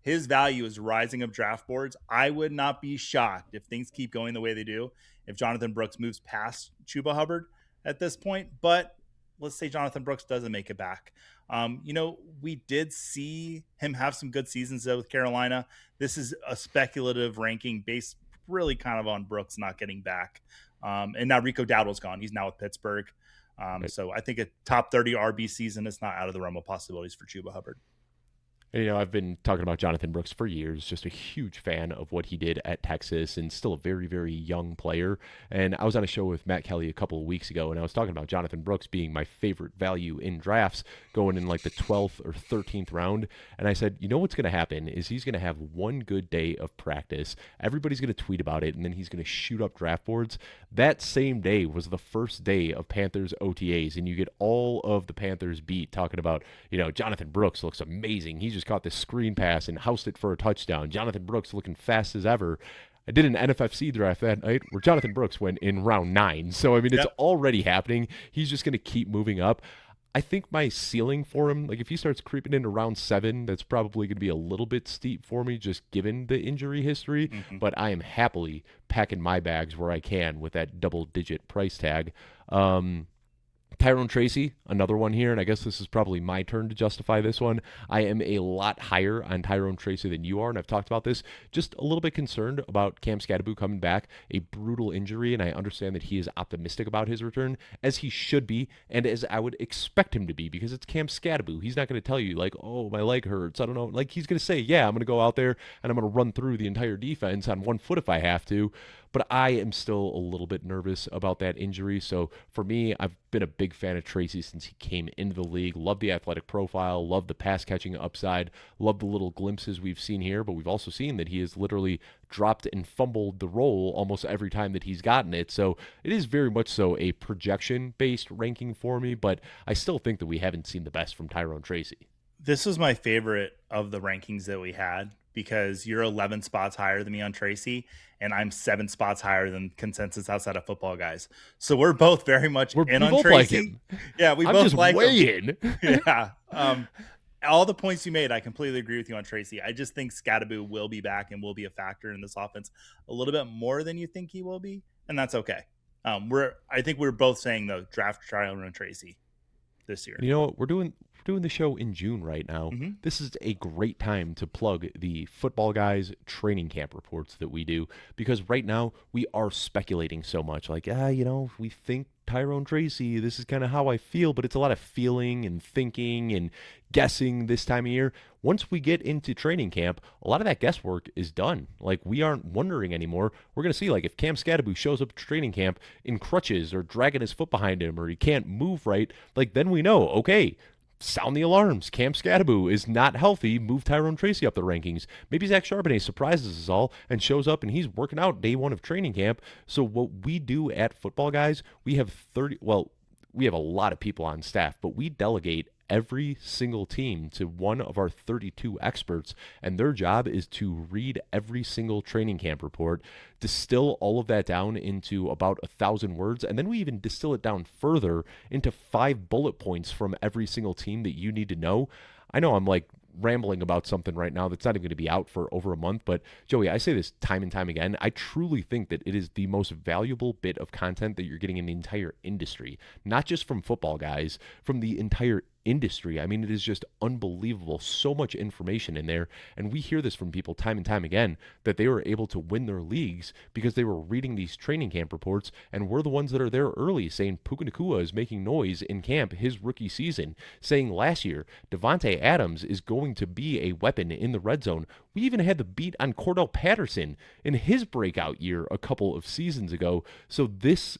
his value is rising up draft boards. I would not be shocked if things keep going the way they do if Jonathan Brooks moves past Chuba Hubbard at this point. But let's say Jonathan Brooks doesn't make it back. We did see him have some good seasons though with Carolina. This is a speculative ranking based really kind of on Brooks not getting back. And now Rico Dowdle's gone. He's now with Pittsburgh. Right. So I think a top 30 RB season is not out of the realm of possibilities for Chuba Hubbard. And, I've been talking about Jonathan Brooks for years, just a huge fan of what he did at Texas and still a very, very young player. And I was on a show with Matt Kelly a couple of weeks ago, and I was talking about Jonathan Brooks being my favorite value in drafts going in like the 12th or 13th round. And I said, what's going to happen is he's going to have one good day of practice. Everybody's going to tweet about it, and then he's going to shoot up draft boards. That same day was the first day of Panthers OTAs, and you get all of the Panthers beat talking about, Jonathan Brooks looks amazing. He's just caught this screen pass and housed it for a touchdown. Jonathan Brooks looking fast as ever. I did an NFFC draft that night where Jonathan Brooks went in round 9. So, it's already happening. He's just going to keep moving up. I think my ceiling for him, like if he starts creeping into round 7, that's probably going to be a little bit steep for me just given the injury history. Mm-hmm. But I am happily packing my bags where I can with that double-digit price tag. Tyrone Tracy, another one here, and I guess this is probably my turn to justify this one. I am a lot higher on Tyrone Tracy than you are, and I've talked about this. Just a little bit concerned about Cam Scadaboo coming back, a brutal injury, and I understand that he is optimistic about his return, as he should be, and as I would expect him to be, because it's Cam Scadaboo. He's not going to tell you, like, oh, my leg hurts, I don't know. Like, he's going to say, yeah, I'm going to go out there, and I'm going to run through the entire defense on 1 foot if I have to. But I am still a little bit nervous about that injury. So for me, I've been a big fan of Tracy since he came into the league. Love the athletic profile, love the pass catching upside, love the little glimpses we've seen here. But we've also seen that he has literally dropped and fumbled the role almost every time that he's gotten it. So it is very much so a projection-based ranking for me. But I still think that we haven't seen the best from Tyrone Tracy. This was my favorite of the rankings that we had because you're 11 spots higher than me on Tracy, and I'm 7 spots higher than consensus outside of football guys. So we're both very much in on Tracy. Like yeah, we I'm both just like way in. Yeah. All the points you made, I completely agree with you on Tracy. I just think Scadaboo will be back and will be a factor in this offense a little bit more than you think he will be, and that's okay. I think we're both saying though, draft trial on Tracy this year. You know what? We're doing the show in June right now. Mm-hmm. This is a great time to plug the Football Guys training camp reports that we do, because right now we are speculating so much. Like, we think Tyrone Tracy, this is kind of how I feel, but it's a lot of feeling and thinking and guessing this time of year. Once we get into training camp, a lot of that guesswork is done. Like, we aren't wondering anymore. We're going to see, like, if Cam Scadaboo shows up to training camp in crutches or dragging his foot behind him or he can't move right, like, then we know, okay, sound the alarms. Cam Scadaboo is not healthy. Move Tyrone Tracy up the rankings. Maybe Zach Charbonnet surprises us all and shows up and he's working out day 1 of training camp. So what we do at Football Guys, we have a lot of people on staff, but we delegate every single team to one of our 32 experts, and their job is to read every single training camp report, distill all of that down into about 1,000 words, and then we even distill it down further into 5 bullet points from every single team that you need to know. I know I'm like rambling about something right now that's not even going to be out for over a month, but Joey, I say this time and time again, I truly think that it is the most valuable bit of content that you're getting in the entire industry, not just from Football Guys, from the entire industry. I mean, it is just unbelievable. So much information in there. And we hear this from people time and time again, that they were able to win their leagues because they were reading these training camp reports, and we're the ones that are there early saying Puka Nacua is making noise in camp his rookie season, saying last year Devontae Adams is going to be a weapon in the red zone. We even had the beat on Cordell Patterson in his breakout year a couple of seasons ago. So this,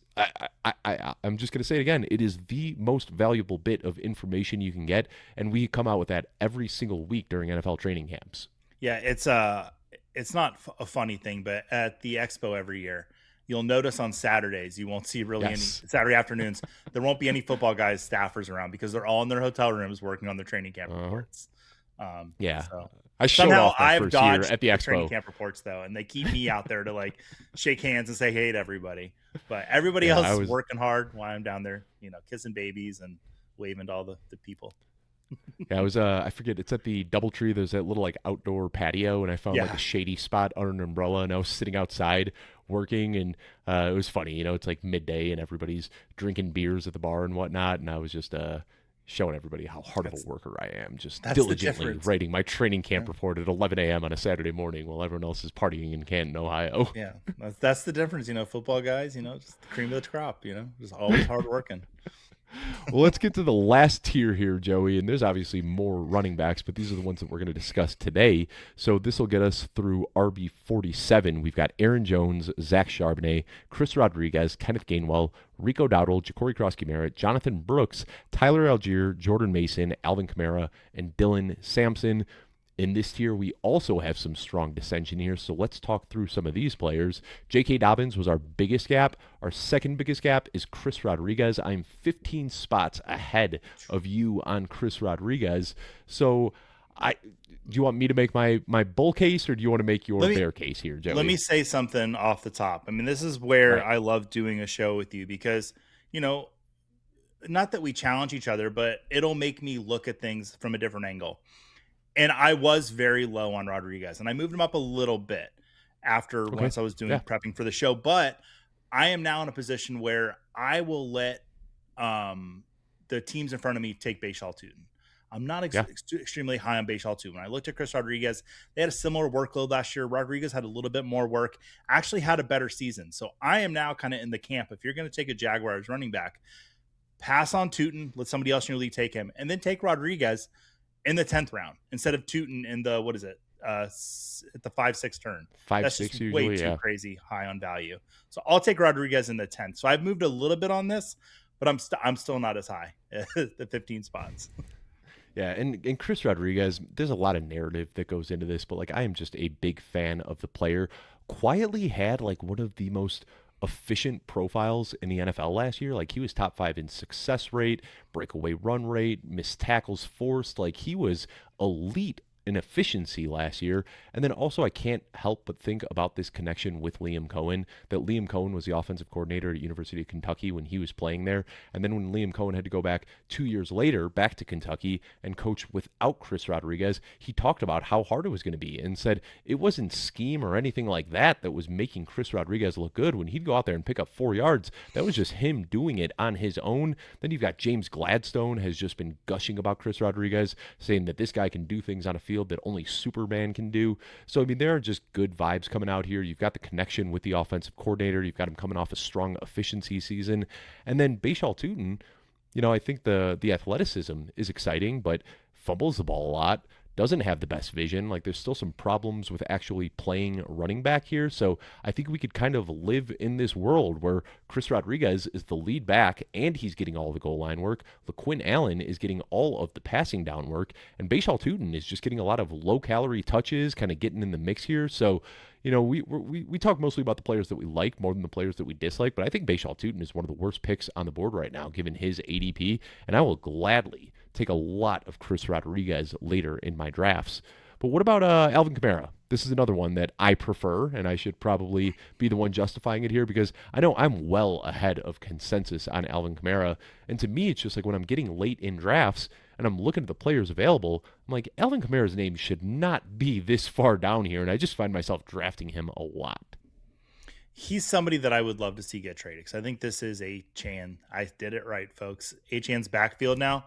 I'm just going to say it again, it is the most valuable bit of information you can get, and we come out with that every single week during NFL training camps. Yeah, it's not a funny thing, but at the expo every year, you'll notice on Saturdays you won't see really any Saturday afternoons. There won't be any Football Guys staffers around because they're all in their hotel rooms working on their training camp reports. So I showed off my first year at the expo. Training camp reports though, and they keep me out there to like shake hands and say hey to everybody. But everybody else is working hard while I'm down there, kissing babies and waving to all the people. Yeah, I was I forget, it's at the DoubleTree. There's that little like outdoor patio, and I found like a Yeah, shady spot under an umbrella, and I was sitting outside working, and it was funny. It's like midday, and everybody's drinking beers at the bar and whatnot, and I was just showing everybody how hard of a that's worker I am, just that's the diligently difference. writing my training camp Yeah. report at 11 a.m. on a Saturday morning while everyone else is partying in Canton, Ohio. Yeah, that's the difference. Football guys, just the cream of the crop. Just always hard working. Well, let's get to the last tier here, Joey. And there's obviously more running backs, but these are the ones that we're going to discuss today. So this will get us through RB 47. We've got Aaron Jones, Zach Charbonnet, Chris Rodriguez, Kenneth Gainwell, Rico Dowdle, Ja'Cory Cross-Merritt, Jonathan Brooks, Tyler Algier, Jordan Mason, Alvin Kamara, and Dylan Sampson. In this tier, we also have some strong dissension here, so let's talk through some of these players. J.K. Dobbins was our biggest gap. Our second biggest gap is Chris Rodriguez. I'm 15 spots ahead of you on Chris Rodriguez. So, do you want me to make my bull case, or do you want to make your Let me bear case here, Joey? let me say something off the top. I mean, this is All where right. I love doing a show with you because you know, not that we challenge each other, but it'll make me look at things from a different angle. And I was very low on Rodriguez, and I moved him up a little bit after Okay. once I was doing Yeah. prepping for the show. But I am now in a position where I will let the teams in front of me take Bashal Tutin. I'm not Yeah. extremely high on Bashal Tutin. When I looked at Chris Rodriguez, they had a similar workload last year. Rodriguez had a little bit more work, actually had a better season. So I am now kind of in the camp. If you're going to take a Jaguars running back, pass on Tutin, let somebody else in your league take him, and then take Rodriguez in the 10th round instead of Tutin in the what is it at the 5-6 turn. Five, That's just six way usually. too Yeah. crazy high on value. So I'll take Rodriguez in the 10th. So I've moved a little bit on this, but I'm still not as high the 15 spots. Yeah, and Chris Rodriguez, there's a lot of narrative that goes into this, but like I am just a big fan of the player. Quietly had like one of the most efficient profiles in the NFL last year. Like he was top 5 in success rate, breakaway run rate, missed tackles forced. Like he was elite in efficiency last year. And then also I can't help but think about this connection with Liam Cohen, that Liam Cohen was the offensive coordinator at University of Kentucky when he was playing there. And then when Liam Cohen had to go back 2 years later, back to Kentucky and coach without Chris Rodriguez, he talked about how hard it was going to be and said it wasn't scheme or anything like that that was making Chris Rodriguez look good. When he'd go out there and pick up 4 yards, that was just him doing it on his own. Then you've got James Gladstone has just been gushing about Chris Rodriguez, saying that this guy can do things on a field that only Superman can do. So, I mean, there are just good vibes coming out here. You've got the connection with the offensive coordinator. You've got him coming off a strong efficiency season. And then Bashal Tutin, I think the athleticism is exciting, but fumbles the ball a lot, doesn't have the best vision. Like there's still some problems with actually playing running back here. So I think we could kind of live in this world where Chris Rodriguez is the lead back and he's getting all the goal line work. LaQuinn Allen is getting all of the passing down work. And Bashal Tutin is just getting a lot of low calorie touches, kind of getting in the mix here. So we talk mostly about the players that we like more than the players that we dislike, but I think Bashal Tutin is one of the worst picks on the board right now, given his ADP, and I will gladly take a lot of Chris Rodriguez later in my drafts. But what about Alvin Kamara? This is another one that I prefer, and I should probably be the one justifying it here because I know I'm well ahead of consensus on Alvin Kamara. And to me, it's just like when I'm getting late in drafts and I'm looking at the players available, I'm like, Alvin Kamara's name should not be this far down here, and I just find myself drafting him a lot. He's somebody that I would love to see get traded because I think this is a Chan. I did it right, folks. A Chan's backfield now.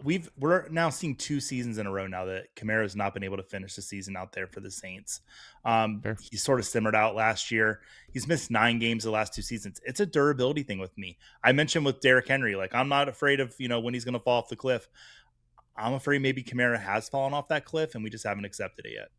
We're now seeing 2 seasons in a row now that Kamara's not been able to finish the season out there for the Saints. Fair. He sort of simmered out last year. He's missed 9 games the last 2 seasons. It's a durability thing with me. I mentioned with Derrick Henry, like I'm not afraid of when he's going to fall off the cliff. I'm afraid maybe Kamara has fallen off that cliff and we just haven't accepted it yet.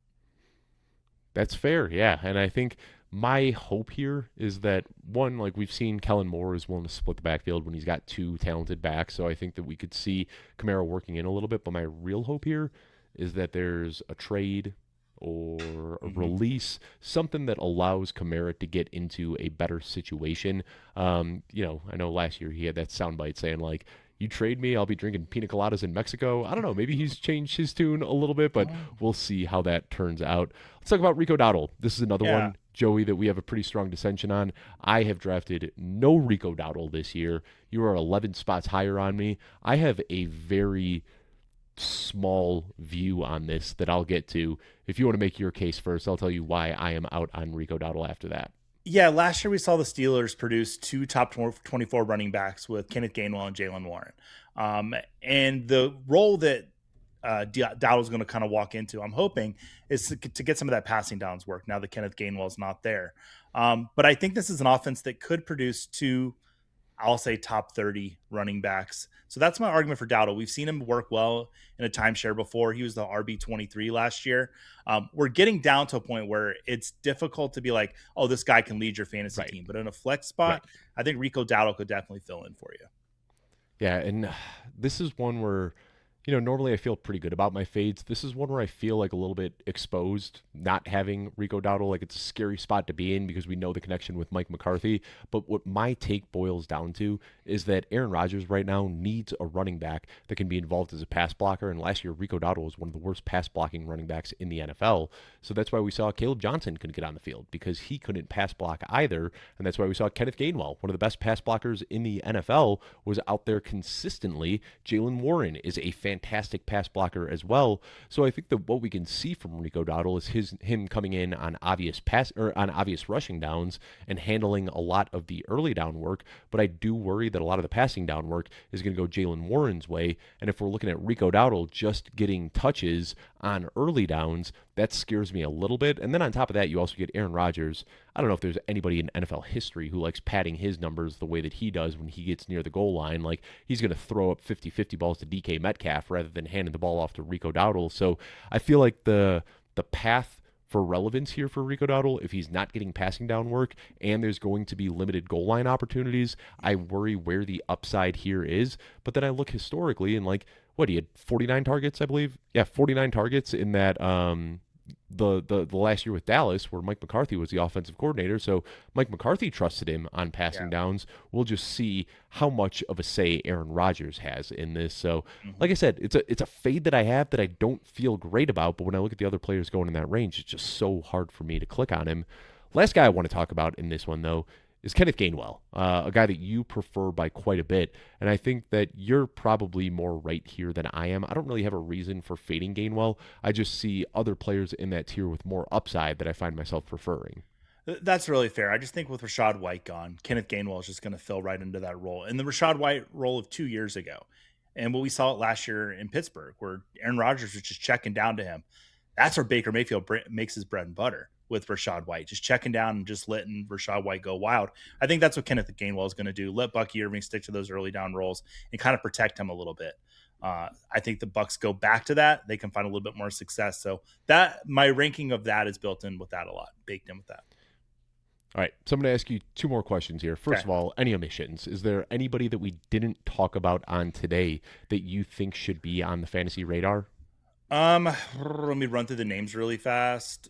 That's fair, yeah. And I think my hope here is that one, like we've seen Kellen Moore is willing to split the backfield when he's got 2 talented backs. So I think that we could see Kamara working in a little bit. But my real hope here is that there's a trade or a release, something that allows Kamara to get into a better situation. I know last year he had that soundbite saying like, you trade me, I'll be drinking pina coladas in Mexico. I don't know. Maybe he's changed his tune a little bit, but we'll see how that turns out. Let's talk about Rico Dowdle. This is another one, Joey, that we have a pretty strong dissension on. I have drafted no Rico Dowdle this year. You are 11 spots higher on me. I have a very small view on this that I'll get to. If you want to make your case first, I'll tell you why I am out on Rico Dowdle after that. Yeah, last year we saw the Steelers produce two top 24 running backs with Kenneth Gainwell and Jalen Warren. And the role that Dowdle's going to kind of walk into, I'm hoping, is to get some of that passing downs work now that Kenneth Gainwell's not there. But I think this is an offense that could produce two, I'll say, top 30 running backs. So that's my argument for Dowdle. We've seen him work well in a timeshare before. He was the RB23 last year. We're getting down to a point where it's difficult to be like, oh, this guy can lead your fantasy Right. team. But in a flex spot, I think Rico Dowdle could definitely fill in for you. Yeah, and this is one where, normally I feel pretty good about my fades. This is one where I feel like a little bit exposed, not having Rico Dowdle. Like it's a scary spot to be in because we know the connection with Mike McCarthy. But what my take boils down to is that Aaron Rodgers right now needs a running back that can be involved as a pass blocker. And last year, Rico Dowdle was one of the worst pass blocking running backs in the NFL. So that's why we saw Caleb Johnson couldn't get on the field because he couldn't pass block either. And that's why we saw Kenneth Gainwell, one of the best pass blockers in the NFL, was out there consistently. Jalen Warren is a fantastic pass blocker as well. So I think that what we can see from Rico Dowdle is him coming in on obvious rushing downs and handling a lot of the early down work. But I do worry that a lot of the passing down work is going to go Jalen Warren's way. And if we're looking at Rico Dowdle just getting touches on early downs, that scares me a little bit. And then on top of that, you also get Aaron Rodgers. I don't know if there's anybody in NFL history who likes padding his numbers the way that he does when he gets near the goal line. Like he's going to throw up 50-50 balls to DK Metcalf rather than handing the ball off to Rico Dowdle. So I feel like the path for relevance here for Rico Dowdle, if he's not getting passing down work and there's going to be limited goal line opportunities, I worry where the upside here is. But then I look historically and like, what, he had 49 targets, I believe? Yeah, 49 targets in that the last year with Dallas where Mike McCarthy was the offensive coordinator. So Mike McCarthy trusted him on passing downs. We'll just see how much of a say Aaron Rodgers has in this. So like I said, it's a fade that I have that I don't feel great about, but when I look at the other players going in that range, it's just so hard for me to click on him. Last guy I want to talk about in this one though is Kenneth Gainwell, a guy that you prefer by quite a bit. And I think that you're probably more right here than I am. I don't really have a reason for fading Gainwell. I just see other players in that tier with more upside that I find myself preferring. That's really fair. I just think with Rachaad White gone, Kenneth Gainwell is just going to fill right into that role. And the Rachaad White role of 2 years ago, and what we saw it last year in Pittsburgh, where Aaron Rodgers was just checking down to him. That's where Baker Mayfield makes his bread and butter with Rachaad White, just checking down and just letting Rachaad White go wild. I think that's what Kenneth Gainwell is going to do. Let Bucky Irving stick to those early down rolls and kind of protect him a little bit. I think the Bucks go back to that. They can find a little bit more success. So that my ranking of that is built in with that a lot, baked in with that. All right, so I'm going to ask you two more questions here. First of all, any omissions? Is there anybody that we didn't talk about on today that you think should be on the fantasy radar? Let me run through the names really fast.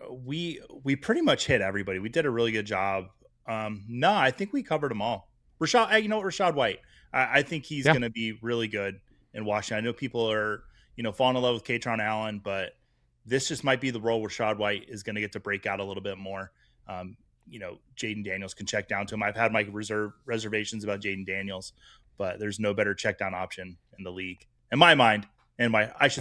We pretty much hit everybody. We did a really good job. No, I think we covered them all. Rachaad White. I think he's going to be really good in Washington. I know people are, falling in love with Katron Allen, but this just might be the role where Rachaad White is going to get to break out a little bit more. Jaden Daniels can check down to him. I've had my reservations about Jaden Daniels, but there's no better check down option in the league, in my mind. And my heart,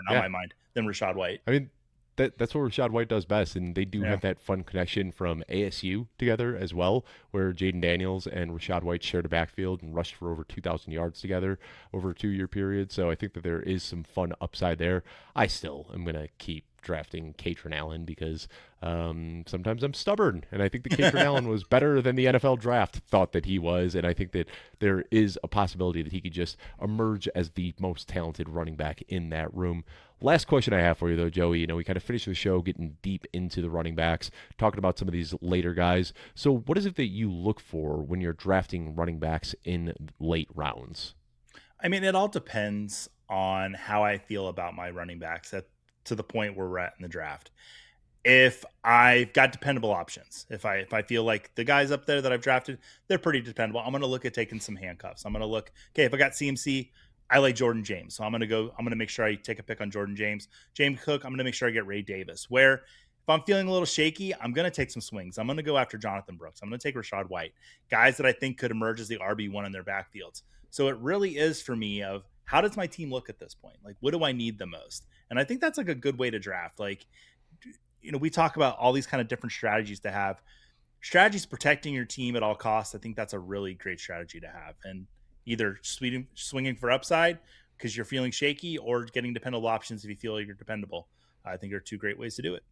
not my mind, than Rachaad White. I mean, that's what Rachaad White does best, and they do have that fun connection from ASU together as well, where Jaden Daniels and Rachaad White shared a backfield and rushed for over 2,000 yards together over a 2-year period. So I think that there is some fun upside there. I still am going to keep drafting Katron Allen because sometimes I'm stubborn, and I think that Katron Allen was better than the NFL draft thought that he was, and I think that there is a possibility that he could just emerge as the most talented running back in that room. Last question I have for you, though, Joey. We kind of finished the show getting deep into the running backs, talking about some of these later guys. So what is it that you look for when you're drafting running backs in late rounds? I mean, it all depends on how I feel about my running backs to the point where we're at in the draft. If I've got dependable options, if I feel like the guys up there that I've drafted, they're pretty dependable, I'm going to look at taking some handcuffs. I'm going to look, okay, if I got CMC, I like Jordan James. So I'm going to make sure I take a pick on Jordan James. James Cook, I'm going to make sure I get Ray Davis. Where if I'm feeling a little shaky, I'm going to take some swings. I'm going to go after Jonathan Brooks. I'm going to take Rachaad White, guys that I think could emerge as the RB1 in their backfields. So it really is for me of how does my team look at this point? Like, what do I need the most? And I think that's like a good way to draft. Like, we talk about all these kind of different strategies to have. Strategies protecting your team at all costs. I think that's a really great strategy to have. And either swinging for upside because you're feeling shaky, or getting dependable options if you feel like you're dependable. I think are two great ways to do it.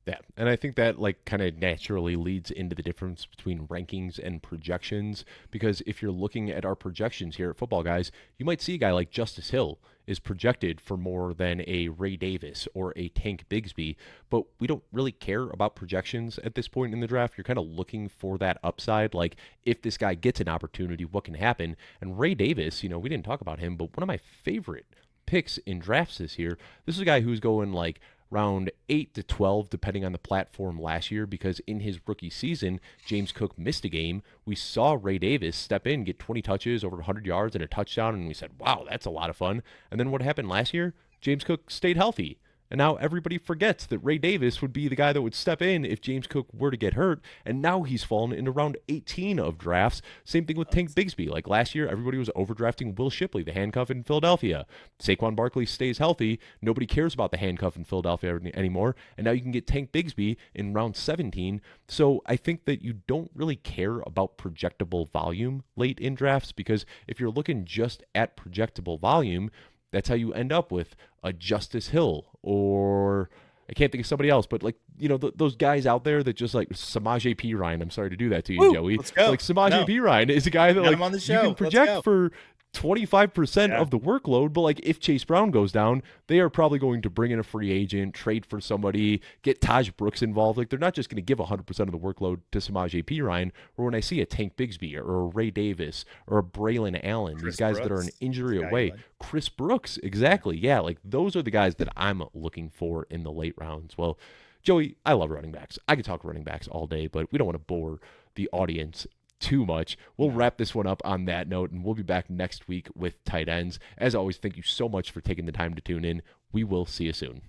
Yeah, and I think that like kind of naturally leads into the difference between rankings and projections, because if you're looking at our projections here at Football Guys, you might see a guy like Justice Hill is projected for more than a Ray Davis or a Tank Bigsby, but we don't really care about projections at this point in the draft. You're kind of looking for that upside, like if this guy gets an opportunity, what can happen? And Ray Davis, we didn't talk about him, but one of my favorite picks in drafts this year, this is a guy who's going like round 8 to 12, depending on the platform last year, because in his rookie season, James Cook missed a game. We saw Ray Davis step in, get 20 touches, over 100 yards, and a touchdown, and we said, wow, that's a lot of fun. And then what happened last year? James Cook stayed healthy. And now everybody forgets that Ray Davis would be the guy that would step in if James Cook were to get hurt. And now he's fallen into round 18 of drafts. Same thing with Tank Bigsby. Like last year, everybody was overdrafting Will Shipley, the handcuff in Philadelphia. Saquon Barkley stays healthy. Nobody cares about the handcuff in Philadelphia anymore. And now you can get Tank Bigsby in round 17. So I think that you don't really care about projectable volume late in drafts, because if you're looking just at projectable volume, that's how you end up with a Justice Hill, or I can't think of somebody else, but like, those guys out there that just like Samaje Perine. I'm sorry to do that to you, Woo, Joey. let's go. Like Samaje Perine is a guy that like on the you show. can project for 25% of the workload, but like if Chase Brown goes down, they are probably going to bring in a free agent, trade for somebody, get Taj Brooks involved. Like they're not just going to give 100% of the workload to Samaje Perine. Or when I see a Tank Bigsby or a Ray Davis or a Braylon Allen, these guys that are an injury away. Chris Brooks, exactly. Yeah, like those are the guys that I'm looking for in the late rounds. Well, Joey, I love running backs. I could talk running backs all day, but we don't want to bore the audience too much. We'll wrap this one up on that note, and we'll be back next week with tight ends. As always, thank you so much for taking the time to tune in. We will see you soon.